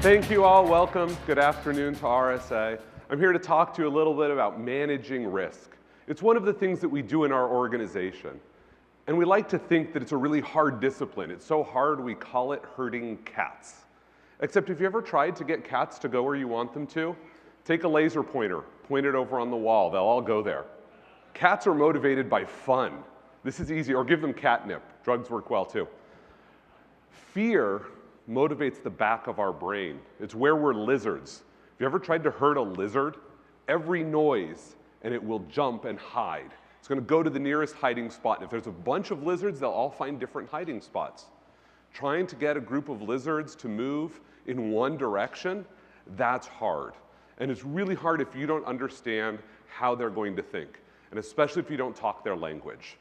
Thank you all. Welcome. Good afternoon to RSA. I'm here to talk to you a little bit about managing risk. It's one of the things that we do in our organization. And we like to think that it's a really hard discipline. It's so hard we call it herding cats. Except if you ever tried to get cats to go where you want them to, take a laser pointer, point it over on the wall. They'll all go there. Cats are motivated by fun. This is easy. Or give them catnip. Drugs work well too. Fear motivates the back of our brain. It's where we're lizards. Have you ever tried to herd a lizard? Every noise, and it will jump and hide. It's going to go to the nearest hiding spot. And if there's a bunch of lizards, they'll all find different hiding spots. Trying to get a group of lizards to move in one direction, that's hard. And it's really hard if you don't understand how they're going to think, and especially if you don't talk their language.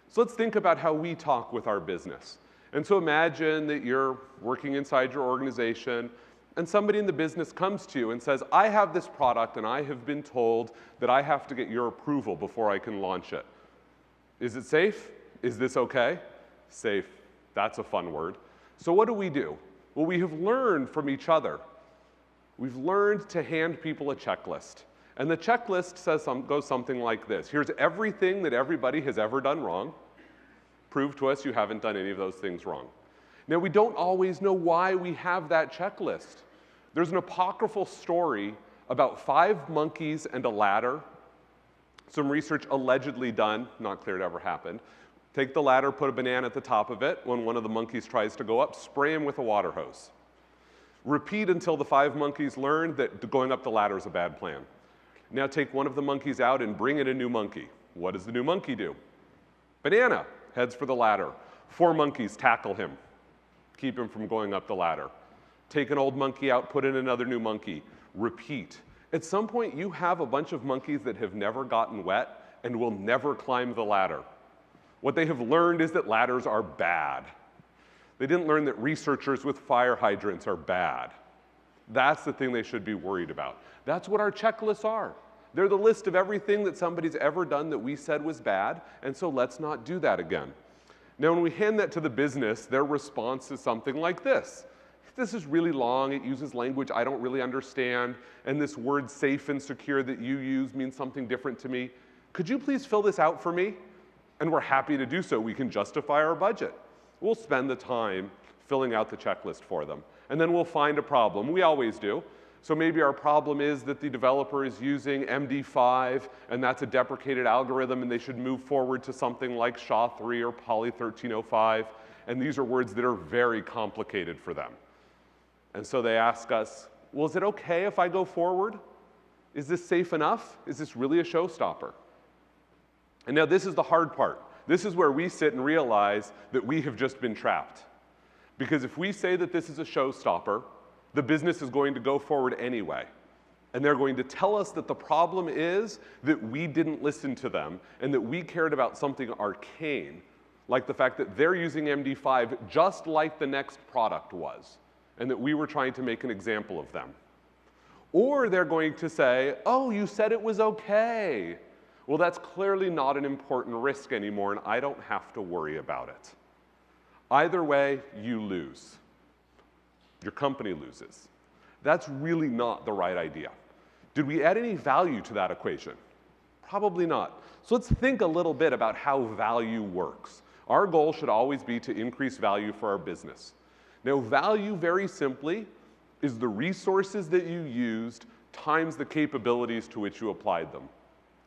So let's think about how we talk with our business. And so imagine that you're working inside your organization and somebody in the business comes to you and says, I have this product and I have been told that I have to get your approval before I can launch it. Is it safe? Is this okay? Safe. That's a fun word. So what do? Well, we have learned from each other. We've learned to hand people a checklist. And the checklist goes something like this. Here's everything that everybody has ever done wrong. Prove to us you haven't done any of those things wrong. Now, we don't always know why we have that checklist. There's an apocryphal story about 5 monkeys and a ladder. Some research allegedly done, not clear it ever happened. Take the ladder, put a banana at the top of it. When one of the monkeys tries to go up, spray him with a water hose. Repeat until the 5 monkeys learn that going up the ladder is a bad plan. Now take one of the monkeys out and bring in a new monkey. What does the new monkey do? Banana. Heads for the ladder. 4 monkeys tackle him. Keep him from going up the ladder. Take an old monkey out, put in another new monkey. Repeat. At some point, you have a bunch of monkeys that have never gotten wet and will never climb the ladder. What they have learned is that ladders are bad. They didn't learn that researchers with fire hydrants are bad. That's the thing they should be worried about. That's what our checklists are. They're the list of everything that somebody's ever done that we said was bad, and so let's not do that again. Now, when we hand that to the business, their response is something like this. This is really long, it uses language I don't really understand, and this word safe and secure that you use means something different to me. Could you please fill this out for me? And we're happy to do so. We can justify our budget. We'll spend the time filling out the checklist for them, and then we'll find a problem. We always do. So maybe our problem is that the developer is using MD5, and that's a deprecated algorithm, and they should move forward to something like SHA-3 or Poly 1305, and these are words that are very complicated for them. And so they ask us, well, is it okay if I go forward? Is this safe enough? Is this really a showstopper? And now this is the hard part. This is where we sit and realize that we have just been trapped. Because if we say that this is a showstopper, the business is going to go forward anyway. And they're going to tell us that the problem is that we didn't listen to them and that we cared about something arcane, like the fact that they're using MD5 just like the next product was, and that we were trying to make an example of them. Or they're going to say, oh, you said it was okay. Well, that's clearly not an important risk anymore, and I don't have to worry about it. Either way, you lose. Your company loses. That's really not the right idea. Did we add any value to that equation? Probably not. So let's think a little bit about how value works. Our goal should always be to increase value for our business. Now, value, very simply, is the resources that you used times the capabilities to which you applied them.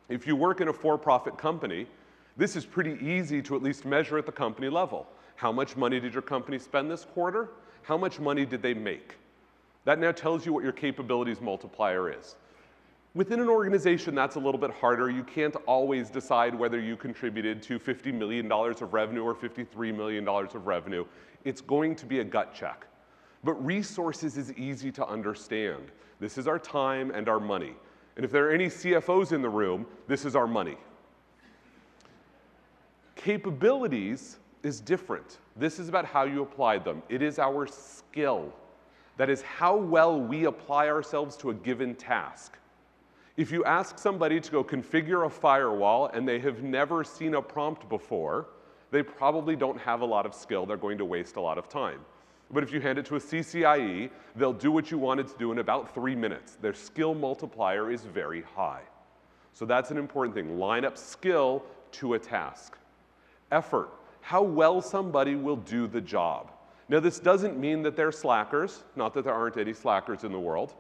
If you work in a for-profit company, this is pretty easy to at least measure at the company level. How much money did your company spend this quarter? How much money did they make? That now tells you what your capabilities multiplier is. Within an organization, that's a little bit harder. You can't always decide whether you contributed to $50 million of revenue or $53 million of revenue. It's going to be a gut check. But resources is easy to understand. This is our time and our money. And if there are any CFOs in the room, this is our money. Capabilities is different. This is about how you applied them. It is our skill. That is how well we apply ourselves to a given task. If you ask somebody to go configure a firewall and they have never seen a prompt before, they probably don't have a lot of skill. They're going to waste a lot of time. But if you hand it to a CCIE, they'll do what you wanted to do in about 3 minutes. Their skill multiplier is very high. So that's an important thing. Line up skill to a task. Effort. How well somebody will do the job. Now, this doesn't mean that they're slackers, not that there aren't any slackers in the world.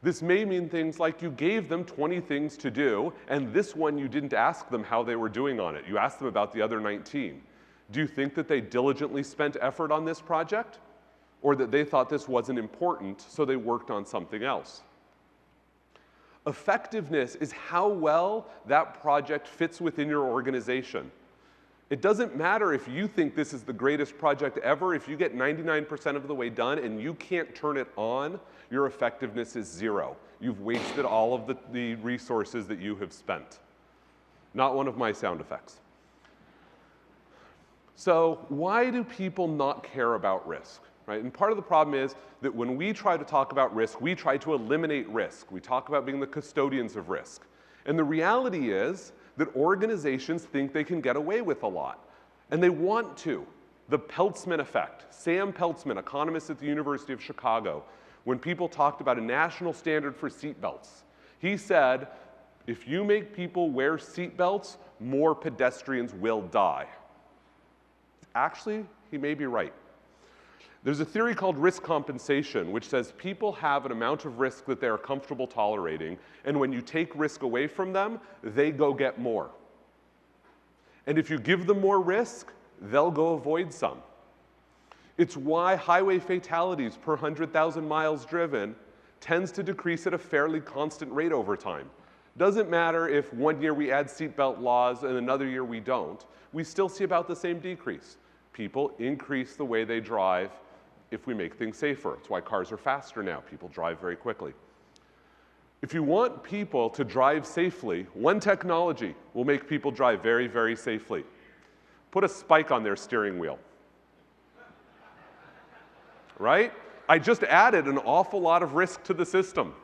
This may mean things like you gave them 20 things to do, and this one you didn't ask them how they were doing on it. You asked them about the other 19. Do you think that they diligently spent effort on this project? Or that they thought this wasn't important, so they worked on something else? Effectiveness is how well that project fits within your organization. It doesn't matter if you think this is the greatest project ever. If you get 99% of the way done and you can't turn it on, your effectiveness is 0. You've wasted all of the resources that you have spent. Not one of my sound effects. So why do people not care about risk? Right? And part of the problem is that when we try to talk about risk, we try to eliminate risk. We talk about being the custodians of risk. And the reality is that organizations think they can get away with a lot. And they want to. The Peltzman effect. Sam Peltzman, economist at the University of Chicago, when people talked about a national standard for seatbelts, he said, if you make people wear seatbelts, more pedestrians will die. Actually, he may be right. There's a theory called risk compensation, which says people have an amount of risk that they're comfortable tolerating, and when you take risk away from them, they go get more. And if you give them more risk, they'll go avoid some. It's why highway fatalities per 100,000 miles driven tends to decrease at a fairly constant rate over time. Doesn't matter if one year we add seatbelt laws and another year we don't, we still see about the same decrease. People increase the way they drive if we make things safer. It's why cars are faster now. People drive very quickly. If you want people to drive safely, one technology will make people drive very, very safely. Put a spike on their steering wheel. Right? I just added an awful lot of risk to the system.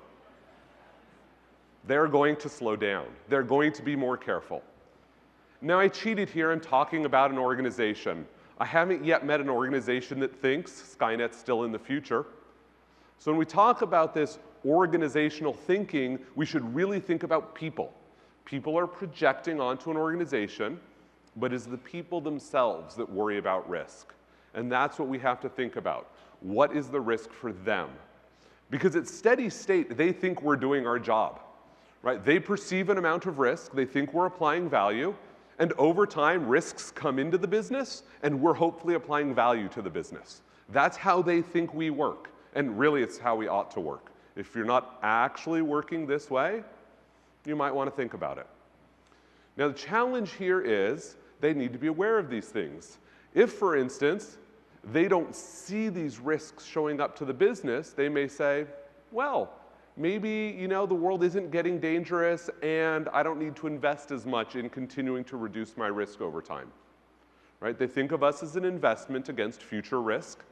They're going to slow down. They're going to be more careful. Now, I cheated here. I'm talking about an organization. I haven't yet met an organization that thinks Skynet's still in the future. So when we talk about this organizational thinking, we should really think about people. People are projecting onto an organization, but it's the people themselves that worry about risk. And that's what we have to think about. What is the risk for them? Because at steady state, they think we're doing our job. Right? They perceive an amount of risk. They think we're applying value. And over time, risks come into the business, and we're hopefully applying value to the business. That's how they think we work. And really, it's how we ought to work. If you're not actually working this way, you might want to think about it. Now, the challenge here is they need to be aware of these things. If, for instance, they don't see these risks showing up to the business, they may say, well, maybe, the world isn't getting dangerous and I don't need to invest as much in continuing to reduce my risk over time. Right? They think of us as an investment against future risk.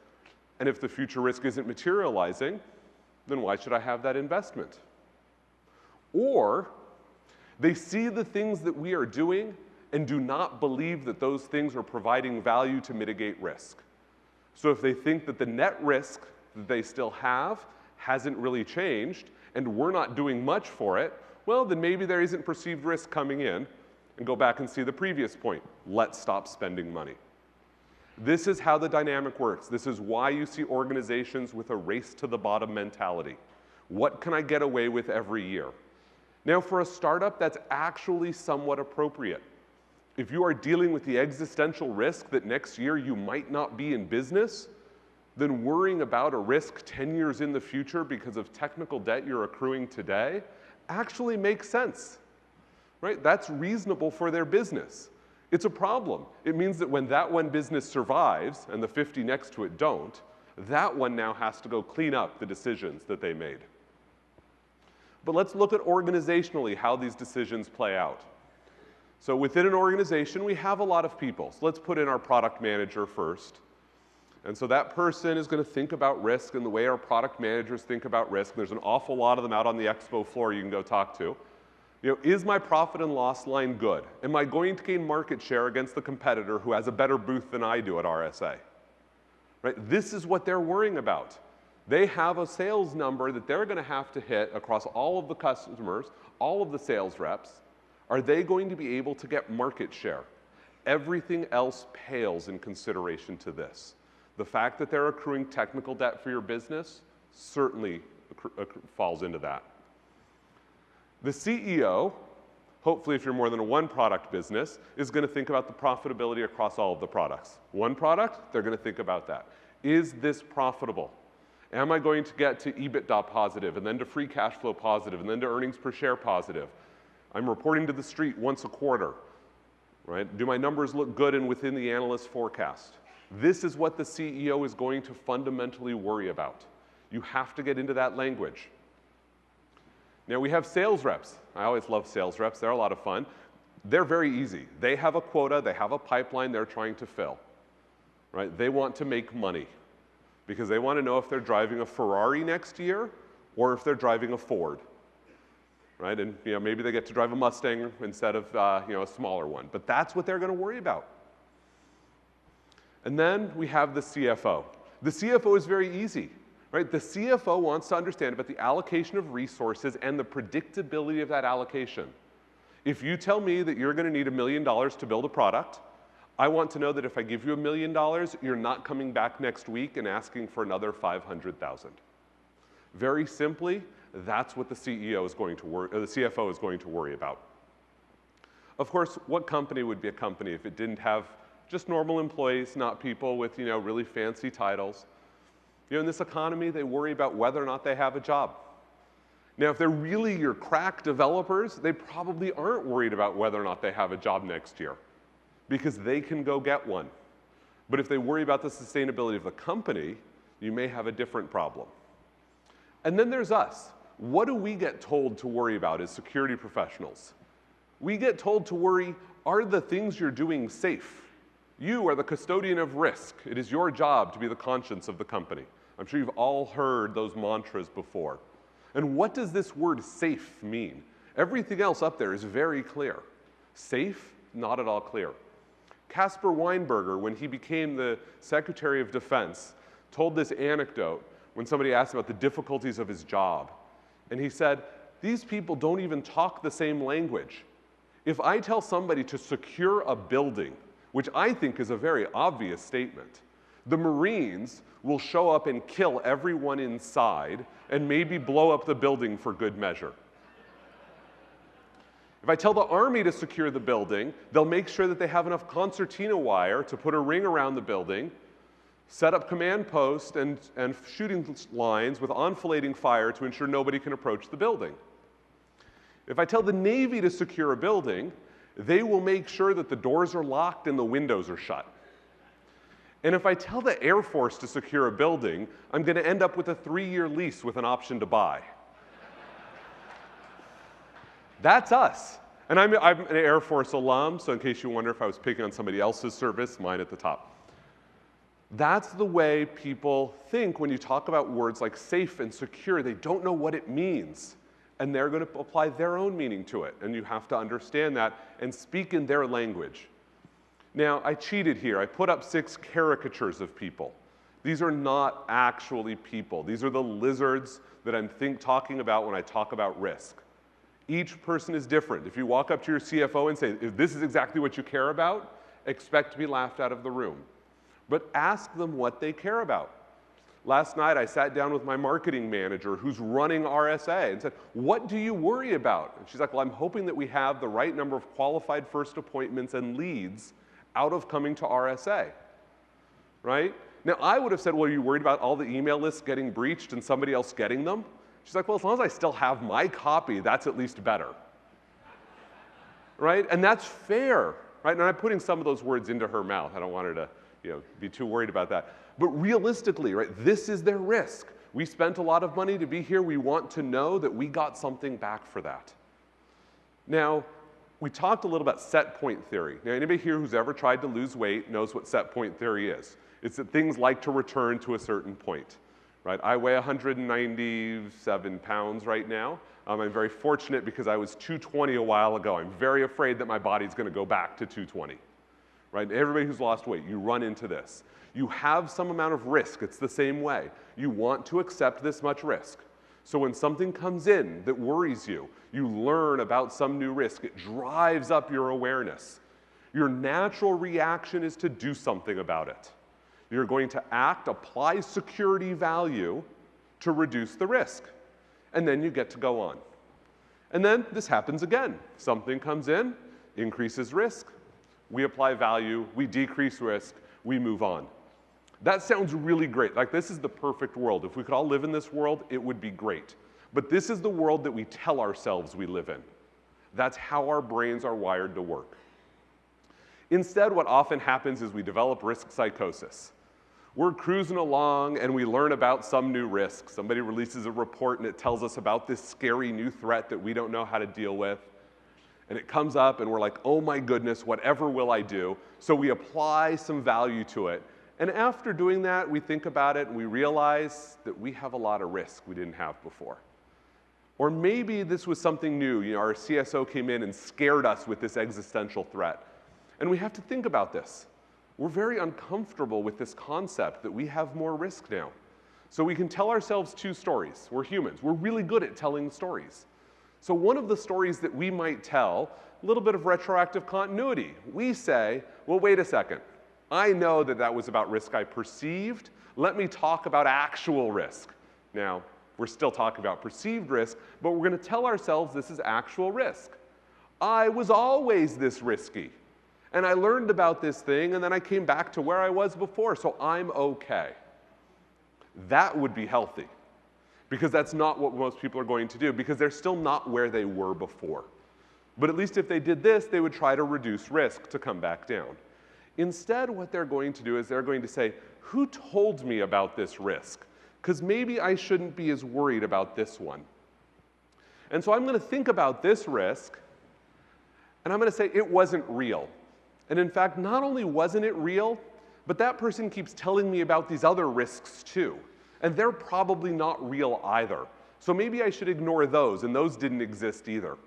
And if the future risk isn't materializing, then why should I have that investment? Or they see the things that we are doing and do not believe that those things are providing value to mitigate risk. So if they think that the net risk that they still have hasn't really changed, and we're not doing much for it, well, then maybe there isn't perceived risk coming in, and go back and see the previous point. Let's stop spending money. This is how the dynamic works. This is why you see organizations with a race to the bottom mentality. What can I get away with every year? Now, for a startup, that's actually somewhat appropriate. If you are dealing with the existential risk that next year you might not be in business, then worrying about a risk 10 years in the future because of technical debt you're accruing today actually makes sense. Right? That's reasonable for their business. It's a problem. It means that when that one business survives and the 50 next to it don't, that one now has to go clean up the decisions that they made. But let's look at organizationally how these decisions play out. So within an organization, we have a lot of people. So let's put in our product manager first. And so that person is going to think about risk in the way our product managers think about risk. There's an awful lot of them out on the expo floor you can go talk to. Is my profit and loss line good? Am I going to gain market share against the competitor who has a better booth than I do at RSA? right? This is what they're worrying about. They have a sales number that they're going to have to hit across all of the customers, all of the sales reps. Are they going to be able to get market share? Everything else pales in consideration to this. The fact that they're accruing technical debt for your business certainly falls into that. The CEO, hopefully if you're more than a one-product business, is going to think about the profitability across all of the products. One product, they're going to think about that. Is this profitable? Am I going to get to EBITDA positive, and then to free cash flow positive, and then to earnings per share positive? I'm reporting to the street once a quarter, right? Do my numbers look good and within the analyst's forecast? This is what the CEO is going to fundamentally worry about. You have to get into that language. Now we have sales reps. I always love sales reps. They're a lot of fun. They're very easy. They have a quota, they have a pipeline they're trying to fill, right? They want to make money because they want to know if they're driving a Ferrari next year or if they're driving a Ford, right? And maybe they get to drive a Mustang instead of a smaller one. But that's what they're going to worry about. And then we have the CFO. The CFO is very easy, right? The CFO wants to understand about the allocation of resources and the predictability of that allocation. If you tell me that you're going to need $1 million to build a product, I want to know that if I give you $1 million, you're not coming back next week and asking for another $500,000. Very simply, that's what the CEO is going to worry, or the CFO is going to worry about. Of course, what company would be a company if it didn't have just normal employees, not people with really fancy titles? In this economy, they worry about whether or not they have a job. Now, if they're really your crack developers, they probably aren't worried about whether or not they have a job next year because they can go get one. But if they worry about the sustainability of the company, you may have a different problem. And then there's us. What do we get told to worry about as security professionals? We get told to worry, are the things you're doing safe? You are the custodian of risk. It is your job to be the conscience of the company. I'm sure you've all heard those mantras before. And what does this word safe mean? Everything else up there is very clear. Safe, not at all clear. Caspar Weinberger, when he became the Secretary of Defense, told this anecdote when somebody asked about the difficulties of his job. And he said, these people don't even talk the same language. If I tell somebody to secure a building, which I think is a very obvious statement, the Marines will show up and kill everyone inside and maybe blow up the building for good measure. If I tell the Army to secure the building, they'll make sure that they have enough concertina wire to put a ring around the building, set up command posts and shooting lines with enfilading fire to ensure nobody can approach the building. If I tell the Navy to secure a building, they will make sure that the doors are locked and the windows are shut. And if I tell the Air Force to secure a building, I'm going to end up with a 3-year lease with an option to buy. That's us. And I'm an Air Force alum, so in case you wonder if I was picking on somebody else's service, mine at the top. That's the way people think when you talk about words like safe and secure. They don't know what it means. And they're going to apply their own meaning to it. And you have to understand that and speak in their language. Now, I cheated here. I put up 6 caricatures of people. These are not actually people. These are the lizards that I'm talking about when I talk about risk. Each person is different. If you walk up to your CFO and say, if this is exactly what you care about, expect to be laughed out of the room. But ask them what they care about. Last night, I sat down with my marketing manager who's running RSA and said, what do you worry about? And she's like, well, I'm hoping that we have the right number of qualified first appointments and leads out of coming to RSA, right? Now, I would have said, well, are you worried about all the email lists getting breached and somebody else getting them? She's like, well, as long as I still have my copy, that's at least better, right? And that's fair, right? And I'm putting some of those words into her mouth. I don't want her to be too worried about that. But realistically, right, this is their risk. We spent a lot of money to be here. We want to know that we got something back for that. Now, we talked a little about set point theory. Now, anybody here who's ever tried to lose weight knows what set point theory is. It's that things like to return to a certain point, right? I weigh 197 pounds right now. I'm very fortunate because I was 220 a while ago. I'm very afraid that my body's going to go back to 220, right? Everybody who's lost weight, you run into this. You have some amount of risk. It's the same way. You want to accept this much risk. So when something comes in that worries you, you learn about some new risk. It drives up your awareness. Your natural reaction is to do something about it. You're going to act, apply security value to reduce the risk. And then you get to go on. And then this happens again. Something comes in, increases risk. We apply value, we decrease risk, we move on. That sounds really great. Like, this is the perfect world. If we could all live in this world, it would be great. But this is the world that we tell ourselves we live in. That's how our brains are wired to work. Instead, what often happens is we develop risk psychosis. We're cruising along and we learn about some new risk. Somebody releases a report and it tells us about this scary new threat that we don't know how to deal with. And it comes up and we're like, oh my goodness, whatever will I do? So we apply some value to it. And after doing that, we think about it and we realize that we have a lot of risk we didn't have before. Or maybe this was something new. You know, our CSO came in and scared us with this existential threat. And we have to think about this. We're very uncomfortable with this concept that we have more risk now. So we can tell ourselves two stories. We're humans. We're really good at telling stories. So one of the stories that we might tell, a little bit of retroactive continuity. We say, well, wait a second. I know that that was about risk I perceived. Let me talk about actual risk. Now, we're still talking about perceived risk, but we're going to tell ourselves this is actual risk. I was always this risky. And I learned about this thing, and then I came back to where I was before, so I'm okay. That would be healthy, because that's not what most people are going to do, because they're still not where they were before. But at least if they did this, they would try to reduce risk to come back down. Instead, what they're going to do is they're going to say, who told me about this risk? Because maybe I shouldn't be as worried about this one. And so I'm going to think about this risk, and I'm going to say it wasn't real. And in fact, not only wasn't it real, but that person keeps telling me about these other risks too. And they're probably not real either. So maybe I should ignore those, and those didn't exist either.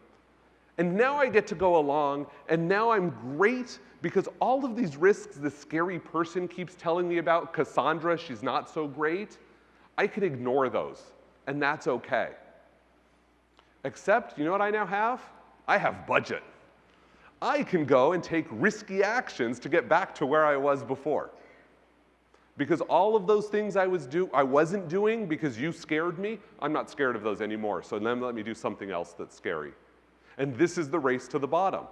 And now I get to go along, and now I'm great because all of these risks this scary person keeps telling me about, Cassandra, she's not so great, I can ignore those, and that's okay. Except, you know what I now have? I have budget. I can go and take risky actions to get back to where I was before. Because all of those things I wasn't doing because you scared me, I'm not scared of those anymore. So then let me do something else that's scary. And this is the race to the bottom.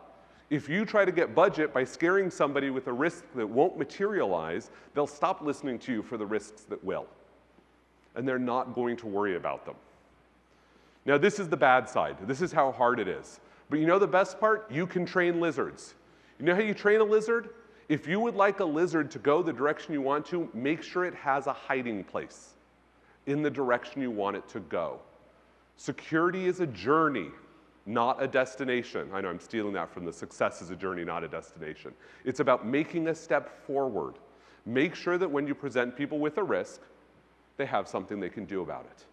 If you try to get budget by scaring somebody with a risk that won't materialize, they'll stop listening to you for the risks that will. And they're not going to worry about them. Now, this is the bad side. This is how hard it is. But you know the best part? You can train lizards. You know how you train a lizard? If you would like a lizard to go the direction you want to, make sure it has a hiding place in the direction you want it to go. Security is a journey, not a destination. I know I'm stealing that from the Success is a Journey, not a destination. It's about making a step forward. Make sure that when you present people with a risk, they have something they can do about it.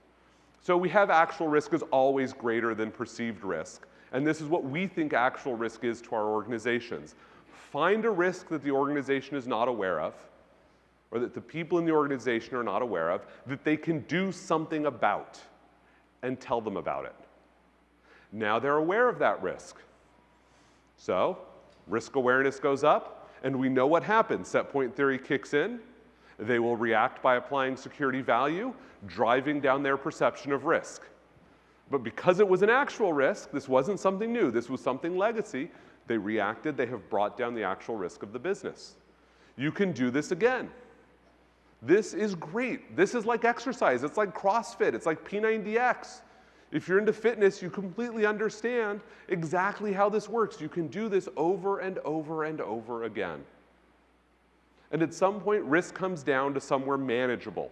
So we have actual risk is always greater than perceived risk. And this is what we think actual risk is to our organizations. Find a risk that the organization is not aware of, or that the people in the organization are not aware of, that they can do something about, and tell them about it. Now they're aware of that risk. So risk awareness goes up, and we know what happens. Set point theory kicks in. They will react by applying security value, driving down their perception of risk. But because it was an actual risk, this wasn't something new, this was something legacy, they reacted, they have brought down the actual risk of the business. You can do this again. This is great. This is like exercise. It's like CrossFit. It's like P90X. If you're into fitness, you completely understand exactly how this works. You can do this over and over and over again. And at some point, risk comes down to somewhere manageable.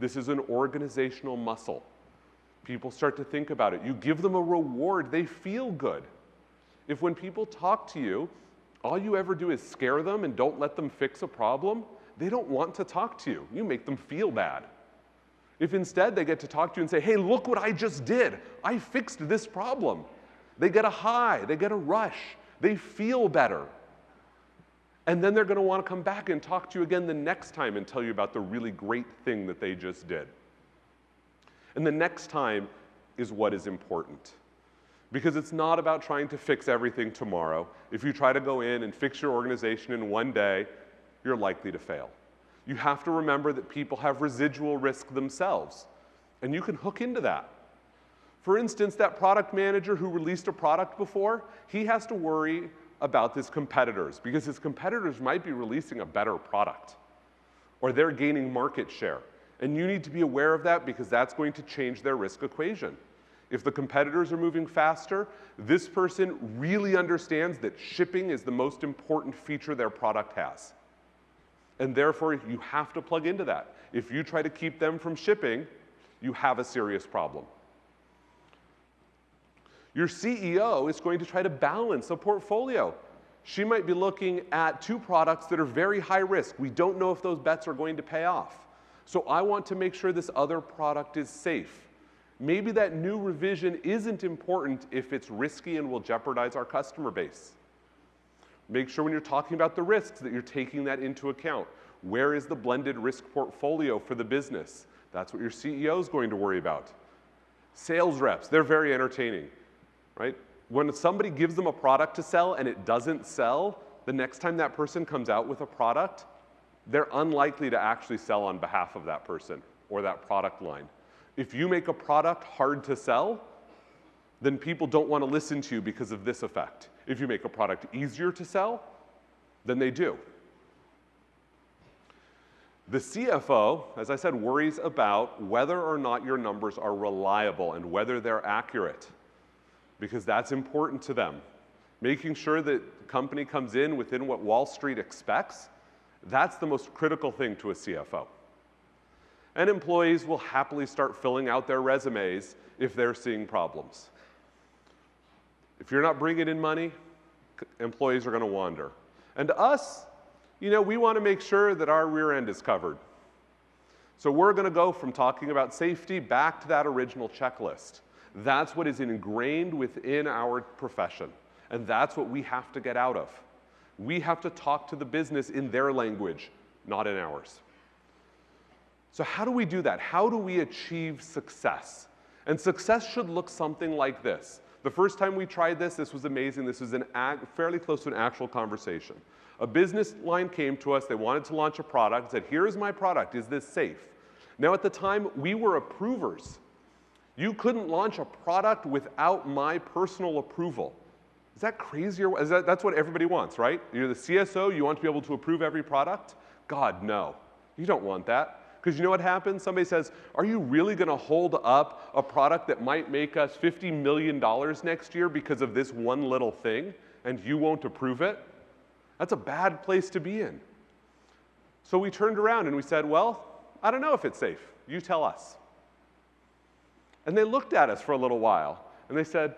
This is an organizational muscle. People start to think about it. You give them a reward, they feel good. If when people talk to you, all you ever do is scare them and don't let them fix a problem, they don't want to talk to you. You make them feel bad. If instead they get to talk to you and say, hey, look what I just did. I fixed this problem. They get a high, they get a rush, they feel better. And then they're going to want to come back and talk to you again the next time and tell you about the really great thing that they just did. And the next time is what is important. Because it's not about trying to fix everything tomorrow. If you try to go in and fix your organization in one day, you're likely to fail. You have to remember that people have residual risk themselves, and you can hook into that. For instance, that product manager who released a product before, he has to worry about his competitors, because his competitors might be releasing a better product, or they're gaining market share. And you need to be aware of that, because that's going to change their risk equation. If the competitors are moving faster, this person really understands that shipping is the most important feature their product has. And therefore, you have to plug into that. If you try to keep them from shipping, you have a serious problem. Your CEO is going to try to balance a portfolio. She might be looking at 2 products that are very high risk. We don't know if those bets are going to pay off. So I want to make sure this other product is safe. Maybe that new revision isn't important if it's risky and will jeopardize our customer base. Make sure when you're talking about the risks that you're taking that into account. Where is the blended risk portfolio for the business? That's what your CEO is going to worry about. Sales reps, they're very entertaining, right? When somebody gives them a product to sell and it doesn't sell, the next time that person comes out with a product, they're unlikely to actually sell on behalf of that person or that product line. If you make a product hard to sell, then people don't want to listen to you because of this effect. If you make a product easier to sell, then they do. The CFO, as I said, worries about whether or not your numbers are reliable and whether they're accurate, because that's important to them. Making sure that the company comes in within what Wall Street expects, that's the most critical thing to a CFO. And employees will happily start filling out their resumes if they're seeing problems. If you're not bringing in money, employees are going to wander. And us, we want to make sure that our rear end is covered. So we're going to go from talking about safety back to that original checklist. That's what is ingrained within our profession. And that's what we have to get out of. We have to talk to the business in their language, not in ours. So how do we do that? How do we achieve success? And success should look something like this. The first time we tried this was amazing. This was fairly close to an actual conversation. A business line came to us. They wanted to launch a product. Said, here's my product. Is this safe? Now, at the time, we were approvers. You couldn't launch a product without my personal approval. Is that crazy? That's what everybody wants, right? You're the CSO. You want to be able to approve every product? God, no. You don't want that. Because you know what happens? Somebody says, are you really going to hold up a product that might make us $50 million next year because of this one little thing, and you won't approve it? That's a bad place to be in. So we turned around and we said, well, I don't know if it's safe. You tell us. And they looked at us for a little while, and they said,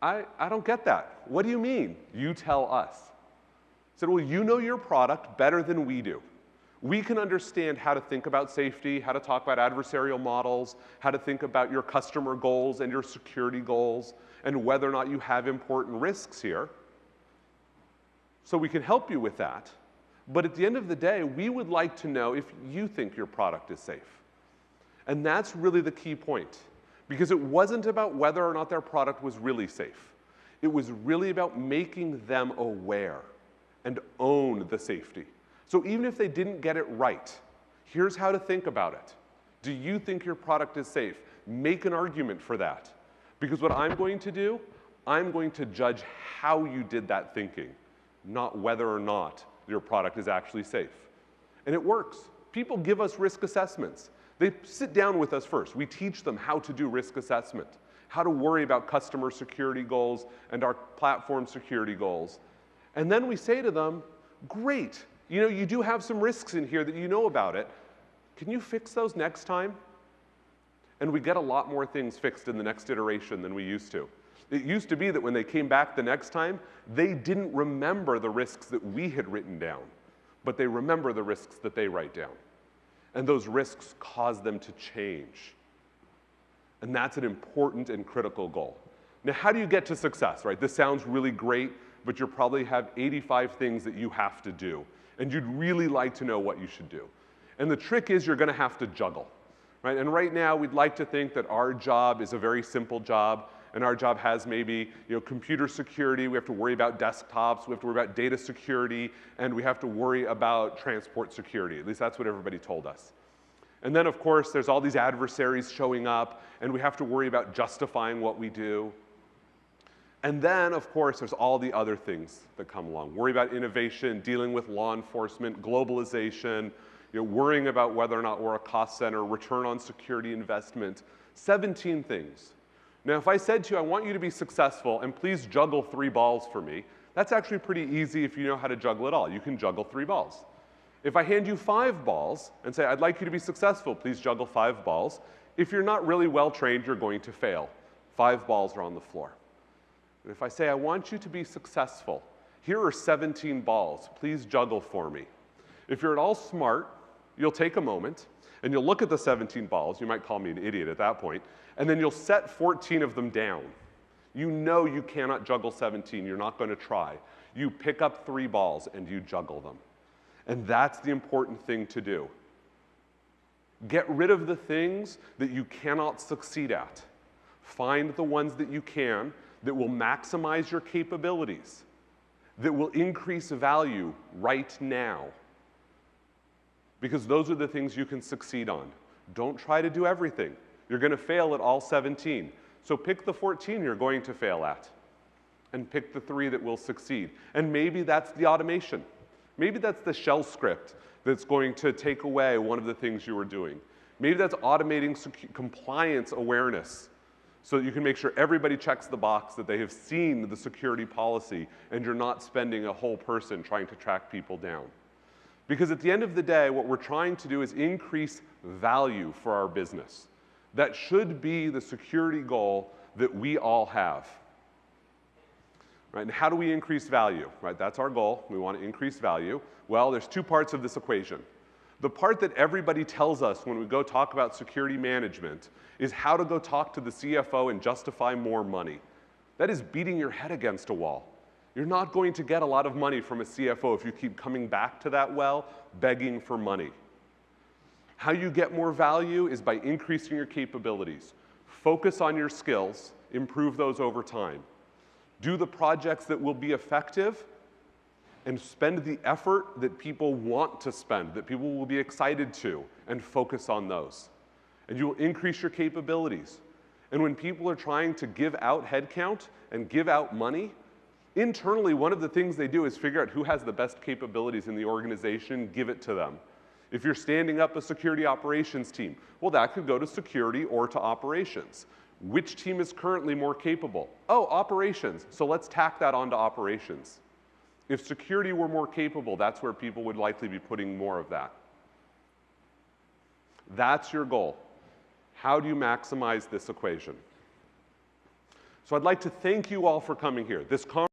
I don't get that. What do you mean? You tell us. I said, well, you know your product better than we do. We can understand how to think about safety, how to talk about adversarial models, how to think about your customer goals and your security goals, and whether or not you have important risks here. So we can help you with that. But at the end of the day, we would like to know if you think your product is safe. And that's really the key point. Because it wasn't about whether or not their product was really safe. It was really about making them aware and own the safety. So even if they didn't get it right, here's how to think about it. Do you think your product is safe? Make an argument for that. Because what I'm going to do, I'm going to judge how you did that thinking, not whether or not your product is actually safe. And it works. People give us risk assessments. They sit down with us first. We teach them how to do risk assessment, how to worry about customer security goals and our platform security goals. And then we say to them, great. You do have some risks in here that you know about it. Can you fix those next time? And we get a lot more things fixed in the next iteration than we used to. It used to be that when they came back the next time, they didn't remember the risks that we had written down, but they remember the risks that they write down. And those risks cause them to change. And that's an important and critical goal. Now, how do you get to success, right? This sounds really great, but you probably have 85 things that you have to do, and you'd really like to know what you should do. And the trick is you're going to have to juggle, right? And right now, we'd like to think that our job is a very simple job, and our job has maybe, computer security, we have to worry about desktops, we have to worry about data security, and we have to worry about transport security. At least that's what everybody told us. And then, of course, there's all these adversaries showing up, and we have to worry about justifying what we do. And then, of course, there's all the other things that come along. Worry about innovation, dealing with law enforcement, globalization, worrying about whether or not we're a cost center, return on security investment, 17 things. Now, if I said to you, I want you to be successful, and please juggle 3 balls for me, that's actually pretty easy if you know how to juggle it all. You can juggle 3 balls. If I hand you 5 balls and say, I'd like you to be successful, please juggle 5 balls, if you're not really well trained, you're going to fail. 5 balls are on the floor. And if I say, I want you to be successful, here are 17 balls, please juggle for me. If you're at all smart, you'll take a moment, and you'll look at the 17 balls, you might call me an idiot at that point, and then you'll set 14 of them down. You know you cannot juggle 17, you're not going to try. You pick up 3 balls and you juggle them. And that's the important thing to do. Get rid of the things that you cannot succeed at. Find the ones that you can, that will maximize your capabilities, that will increase value right now. Because those are the things you can succeed on. Don't try to do everything. You're going to fail at all 17. So pick the 14 you're going to fail at, and pick the 3 that will succeed. And maybe that's the automation. Maybe that's the shell script that's going to take away one of the things you were doing. Maybe that's automating compliance awareness so that you can make sure everybody checks the box that they have seen the security policy and you're not spending a whole person trying to track people down. Because at the end of the day, what we're trying to do is increase value for our business. That should be the security goal that we all have. Right? And how do we increase value? Right? That's our goal. We want to increase value. Well, there's 2 parts of this equation. The part that everybody tells us when we go talk about security management is how to go talk to the CFO and justify more money. That is beating your head against a wall. You're not going to get a lot of money from a CFO if you keep coming back to that well, begging for money. How you get more value is by increasing your capabilities. Focus on your skills, improve those over time. Do the projects that will be effective, and spend the effort that people want to spend, that people will be excited to, and focus on those. And you will increase your capabilities. And when people are trying to give out headcount and give out money, internally, one of the things they do is figure out who has the best capabilities in the organization, give it to them. If you're standing up a security operations team, well, that could go to security or to operations. Which team is currently more capable? Oh, operations. So let's tack that onto operations. If security were more capable, that's where people would likely be putting more of that. That's your goal. How do you maximize this equation? So I'd like to thank you all for coming here. This conference